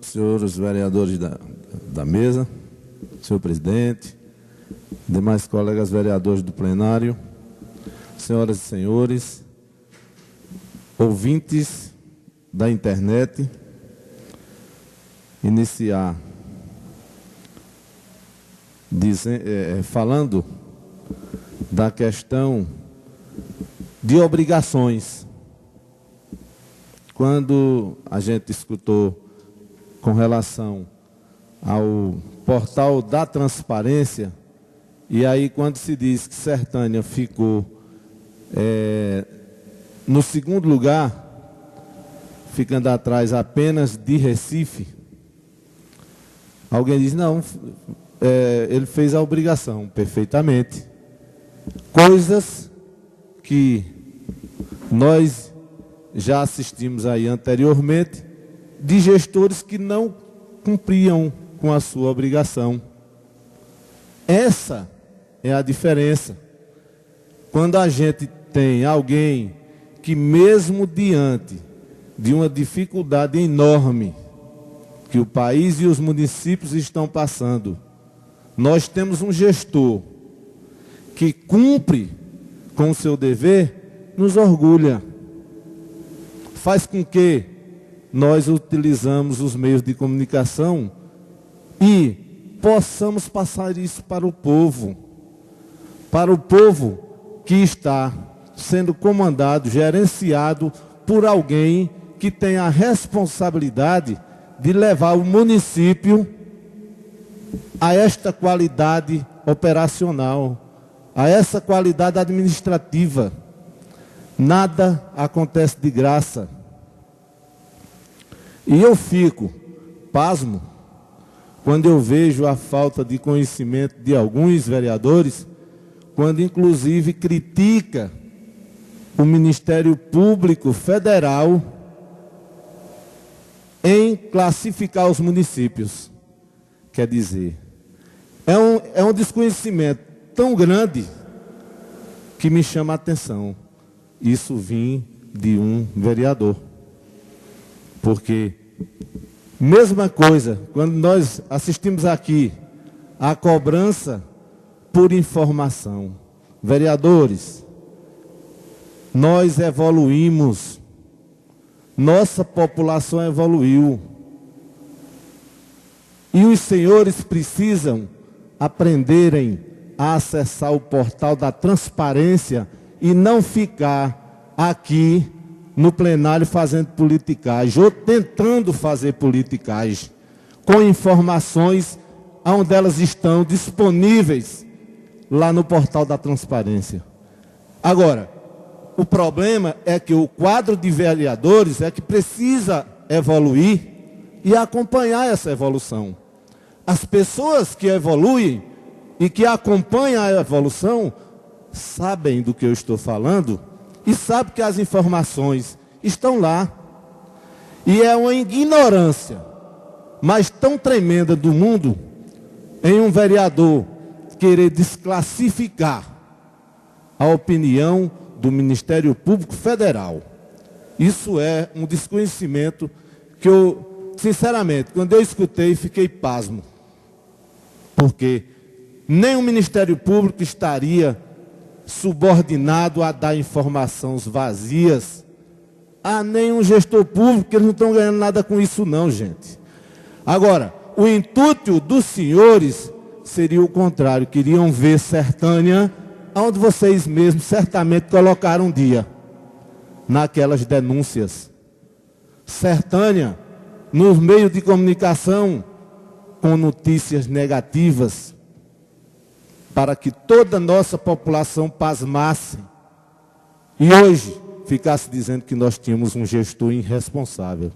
Senhores vereadores da mesa, senhor presidente, demais colegas vereadores do plenário, senhoras e senhores, ouvintes da internet, iniciar falando da questão de obrigações. Quando a gente escutou com relação ao portal da transparência, e aí quando se diz que Sertânia ficou no segundo lugar, ficando atrás apenas de Recife, alguém diz, não, ele fez a obrigação, perfeitamente. Coisas que nós já assistimos aí anteriormente, de gestores que não cumpriam com a sua obrigação. Essa é a diferença. Quando a gente tem alguém que, mesmo diante de uma dificuldade enorme que o país e os municípios estão passando, nós temos um gestor que cumpre com o seu dever, nos orgulha. Faz com que nós utilizamos os meios de comunicação e possamos passar isso para o povo que está sendo comandado, gerenciado por alguém que tem a responsabilidade de levar o município a esta qualidade operacional, a essa qualidade administrativa. Nada acontece de graça. E eu fico pasmo quando eu vejo a falta de conhecimento de alguns vereadores, quando inclusive critica o Ministério Público Federal em classificar os municípios. Quer dizer, é um desconhecimento tão grande que me chama a atenção. Isso vem de um vereador. Porque, mesma coisa, quando nós assistimos aqui a cobrança por informação. Vereadores, nós evoluímos, nossa população evoluiu. E os senhores precisam aprenderem a acessar o portal da transparência e não ficar aqui no plenário fazendo politicagem, ou tentando fazer politicagem, com informações onde elas estão disponíveis lá no portal da transparência. Agora, o problema é que o quadro de vereadores é que precisa evoluir e acompanhar essa evolução. As pessoas que evoluem e que acompanham a evolução sabem do que eu estou falando e sabem que as informações estão lá. E é uma ignorância, mas tão tremenda do mundo, em um vereador querer desclassificar a opinião do Ministério Público Federal. Isso é um desconhecimento que eu, sinceramente, quando eu escutei, fiquei pasmo. Porque nem o Ministério Público estaria subordinado a dar informações vazias a nenhum gestor público, que eles não estão ganhando nada com isso não, gente. Agora, o intuito dos senhores seria o contrário, queriam ver Sertânia, onde vocês mesmos certamente colocaram um dia, naquelas denúncias. Sertânia, nos meios de comunicação, com notícias negativas, para que toda a nossa população pasmasse, e hoje ficasse dizendo que nós tínhamos um gestor irresponsável.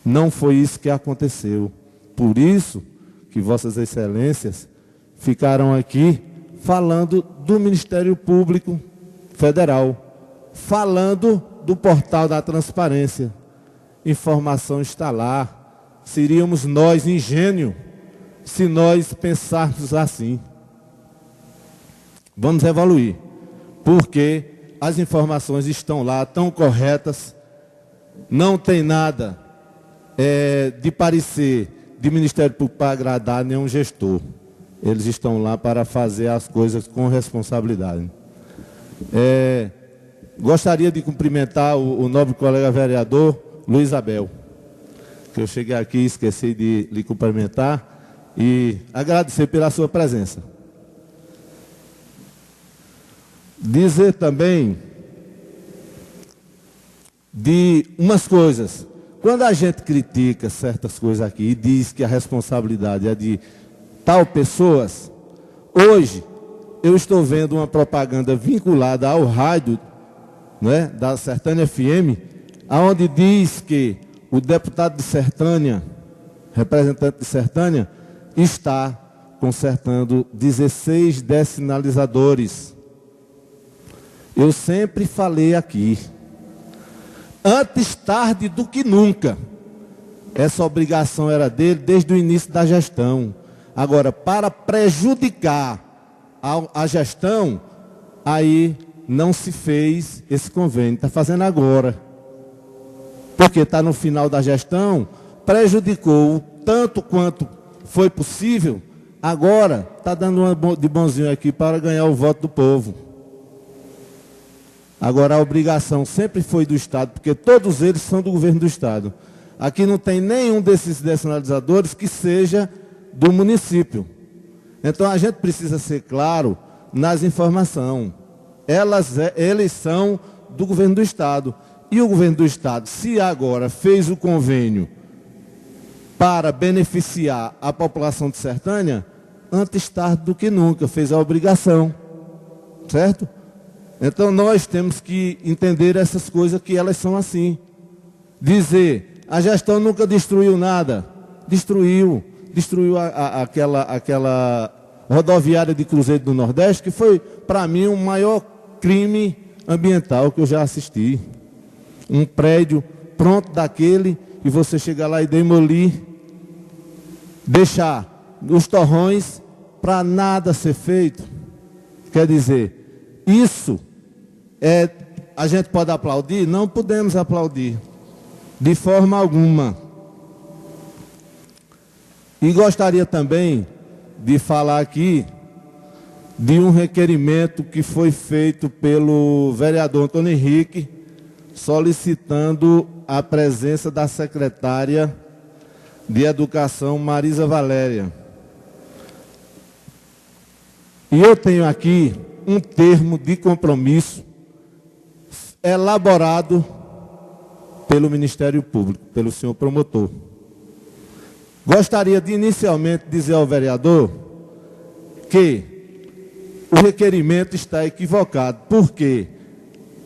Não foi isso que aconteceu. Por isso que Vossas Excelências ficaram aqui falando do Ministério Público Federal, falando do portal da transparência. Informação está lá. Seríamos nós ingênuos se nós pensarmos assim. Vamos evoluir, porque as informações estão lá, tão corretas, não tem nada de parecer de Ministério Público para agradar nenhum gestor. Eles estão lá para fazer as coisas com responsabilidade. Gostaria de cumprimentar o nobre colega vereador Luiz Abel, que eu cheguei aqui e esqueci de lhe cumprimentar e agradecer pela sua presença. Dizer também de umas coisas. Quando a gente critica certas coisas aqui e diz que a responsabilidade é de tal pessoas, hoje eu estou vendo uma propaganda vinculada ao rádio, né, da Sertânia FM, onde diz que o deputado de Sertânia, representante de Sertânia, está consertando 16 dessinalizadores. Eu sempre falei aqui, antes tarde do que nunca, essa obrigação era dele desde o início da gestão. Agora, para prejudicar a gestão, aí não se fez esse convênio. Está fazendo agora. Porque está no final da gestão, prejudicou tanto quanto foi possível, agora está dando uma de bonzinho aqui para ganhar o voto do povo. Agora a obrigação sempre foi do Estado, porque todos eles são do governo do Estado. Aqui não tem nenhum desses descentralizadores que seja do município. Então a gente precisa ser claro nas informações. Eles são do governo do Estado. E o governo do Estado, se agora fez o convênio para beneficiar a população de Sertânia, antes tarde do que nunca, fez a obrigação. Certo? Então nós temos que entender essas coisas, que elas são assim. Dizer, a gestão nunca destruiu nada. Destruiu aquela rodoviária de Cruzeiro do Nordeste, que foi, para mim, o maior crime ambiental que eu já assisti. Um prédio pronto daquele, e você chegar lá e demolir, deixar os torrões para nada ser feito. Quer dizer, isso a gente pode aplaudir? Não podemos aplaudir, de forma alguma. E gostaria também de falar aqui de um requerimento que foi feito pelo vereador Antônio Henrique, solicitando a presença da secretária de Educação, Marisa Valéria. E eu tenho aqui um termo de compromisso elaborado pelo Ministério Público, pelo senhor promotor. Gostaria de inicialmente dizer ao vereador que o requerimento está equivocado, porque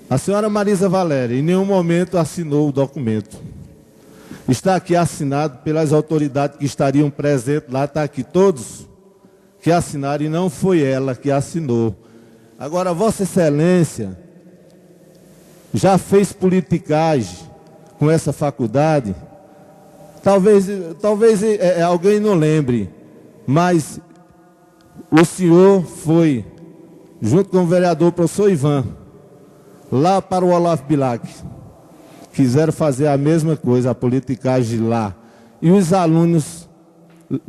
a senhora Marisa Valéria em nenhum momento assinou o documento. Está aqui assinado pelas autoridades que estariam presentes lá, está aqui todos que assinaram, e não foi ela que assinou. Agora, Vossa Excelência já fez politicagem com essa faculdade. Talvez alguém não lembre, mas o senhor foi, junto com o vereador professor Ivan, lá para o Olavo Bilac. Quiseram fazer a mesma coisa, a politicagem lá. E os alunos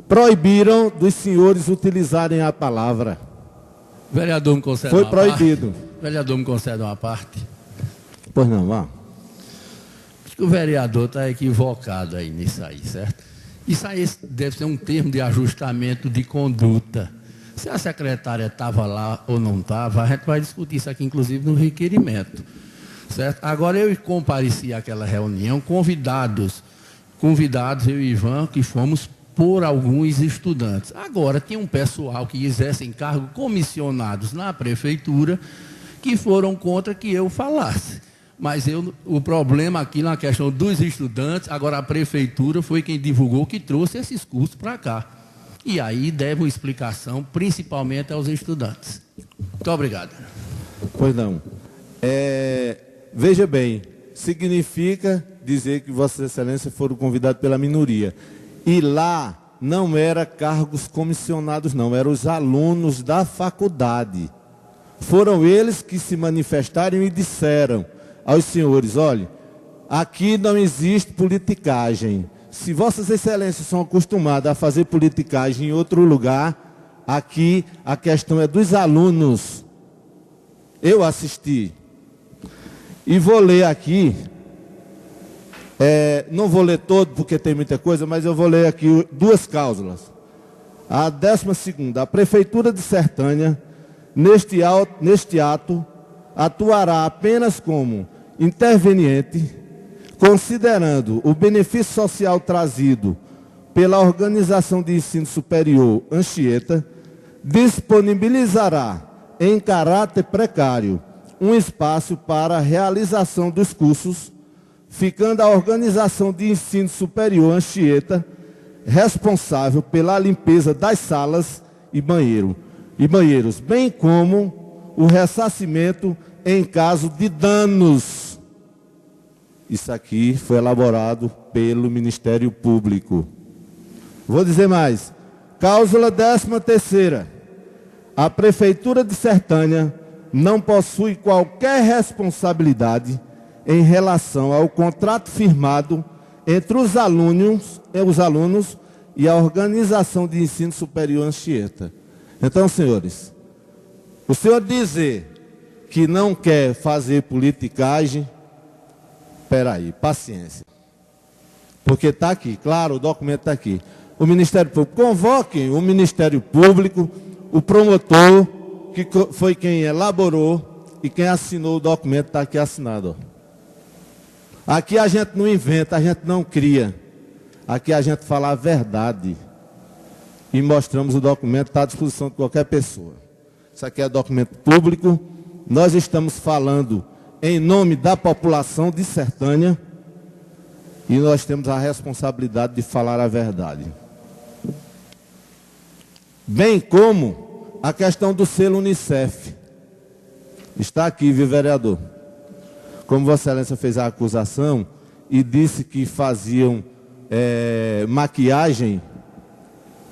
proibiram dos senhores utilizarem a palavra. Vereador, me concede Foi proibido. Vereador, me concede uma parte. Pois não, vá. Acho que o vereador está equivocado aí nisso aí, certo? Isso aí deve ser um termo de ajustamento de conduta. Se a secretária estava lá ou não estava, a gente vai discutir isso aqui, inclusive, no requerimento. Certo? Agora, eu compareci àquela reunião, convidados, eu e Ivan, que fomos por alguns estudantes. Agora, tem um pessoal que exercem cargos comissionados na prefeitura que foram contra que eu falasse. Mas o problema aqui na questão dos estudantes, agora a prefeitura foi quem divulgou, que trouxe esses cursos para cá. E aí deve uma explicação, principalmente aos estudantes. Muito obrigado. Pois não. Veja bem, significa dizer que Vossa Excelência foram convidados pela minoria. E lá não era cargos comissionados, não, eram os alunos da faculdade. Foram eles que se manifestaram e disseram aos senhores, olha, aqui não existe politicagem. Se Vossas Excelências são acostumadas a fazer politicagem em outro lugar, aqui a questão é dos alunos. Eu assisti. E vou ler aqui, não vou ler todo porque tem muita coisa, mas eu vou ler aqui duas cláusulas. A 12ª, a Prefeitura de Sertânia, neste ato, atuará apenas como interveniente, considerando o benefício social trazido pela Organização de Ensino Superior Anchieta, disponibilizará, em caráter precário, um espaço para a realização dos cursos, ficando a Organização de Ensino Superior Anchieta responsável pela limpeza das salas e banheiros, bem como o ressarcimento em caso de danos. Isso aqui foi elaborado pelo Ministério Público. Vou dizer mais. Cláusula 13ª. A Prefeitura de Sertânia não possui qualquer responsabilidade em relação ao contrato firmado entre os alunos e a Organização de Ensino Superior Anchieta. Então, senhores, o senhor dizer que não quer fazer politicagem, espera aí, paciência. Porque está aqui, claro, o documento está aqui. O Ministério Público, convoquem o Ministério Público, o promotor, que foi quem elaborou e quem assinou o documento, está aqui assinado. Ó. Aqui a gente não inventa, a gente não cria. Aqui a gente fala a verdade. E mostramos o documento, está à disposição de qualquer pessoa. Isso aqui é documento público. Nós estamos falando em nome da população de Sertânia. E nós temos a responsabilidade de falar a verdade. Bem como a questão do selo Unicef. Está aqui, viu, vereador? Como Vossa Excelência fez a acusação e disse que faziam maquiagem,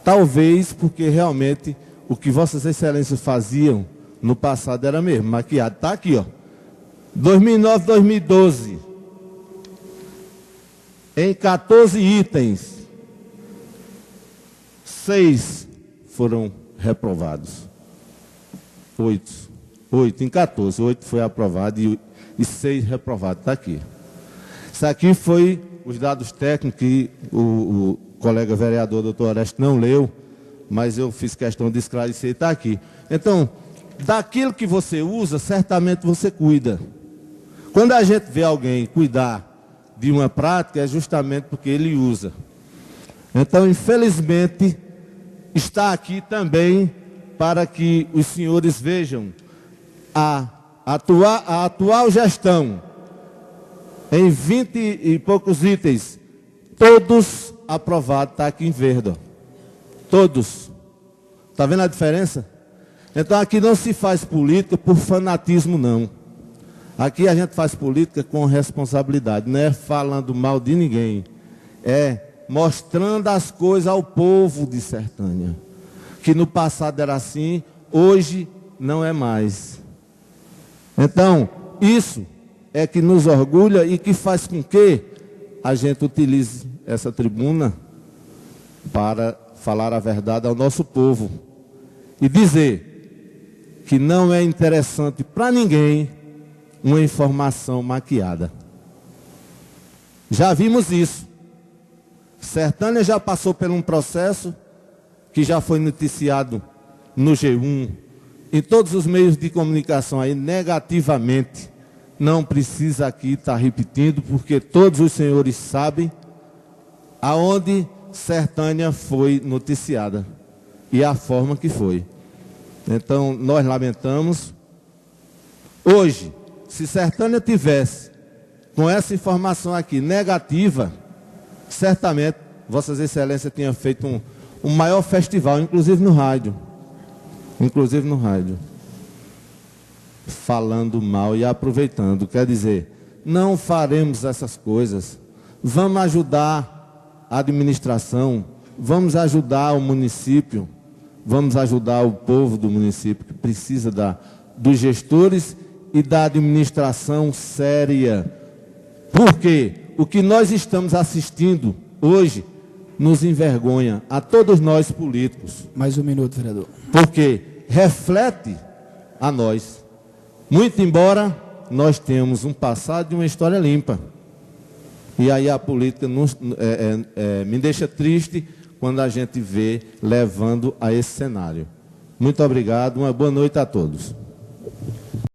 talvez porque realmente o que Vossas Excelências faziam no passado era mesmo maquiagem. Está aqui, ó. 2009, 2012. Em 14 itens, 6 foram reprovados. 8 em 14, 8 foi aprovado e 6 reprovados. Está aqui. Isso aqui foi os dados técnicos que o colega vereador, doutor Orestes, não leu, mas eu fiz questão de esclarecer e está aqui. Então, daquilo que você usa, certamente você cuida. Quando a gente vê alguém cuidar de uma prática, é justamente porque ele usa. Então, infelizmente, está aqui também para que os senhores vejam a atual gestão, em 20 e poucos itens, todos aprovados, está aqui em verde. Ó. Todos. Está vendo a diferença? Então aqui não se faz política por fanatismo, não. Aqui a gente faz política com responsabilidade, não é falando mal de ninguém, é mostrando as coisas ao povo de Sertânia. Que no passado era assim, hoje não é mais. Então, isso é que nos orgulha e que faz com que a gente utilize essa tribuna para falar a verdade ao nosso povo. E dizer que não é interessante para ninguém uma informação maquiada. Já vimos isso. Sertânia já passou por um processo que já foi noticiado no G1, em todos os meios de comunicação aí, negativamente. Não precisa aqui estar repetindo, porque todos os senhores sabem aonde Sertânia foi noticiada e a forma que foi. Então, nós lamentamos. Hoje, se Sertânia tivesse com essa informação aqui negativa, certamente Vossas Excelências tinham feito um maior festival, inclusive no rádio. Inclusive no rádio. Falando mal e aproveitando. Quer dizer, não faremos essas coisas. Vamos ajudar a administração, vamos ajudar o município, vamos ajudar o povo do município, que precisa dos gestores e da administração séria, Porque o que nós estamos assistindo hoje nos envergonha a todos nós políticos. Mais um minuto, vereador. Porque reflete a nós. Muito embora nós tenhamos um passado e uma história limpa. E aí a política me deixa triste quando a gente vê levando a esse cenário. Muito obrigado, uma boa noite a todos.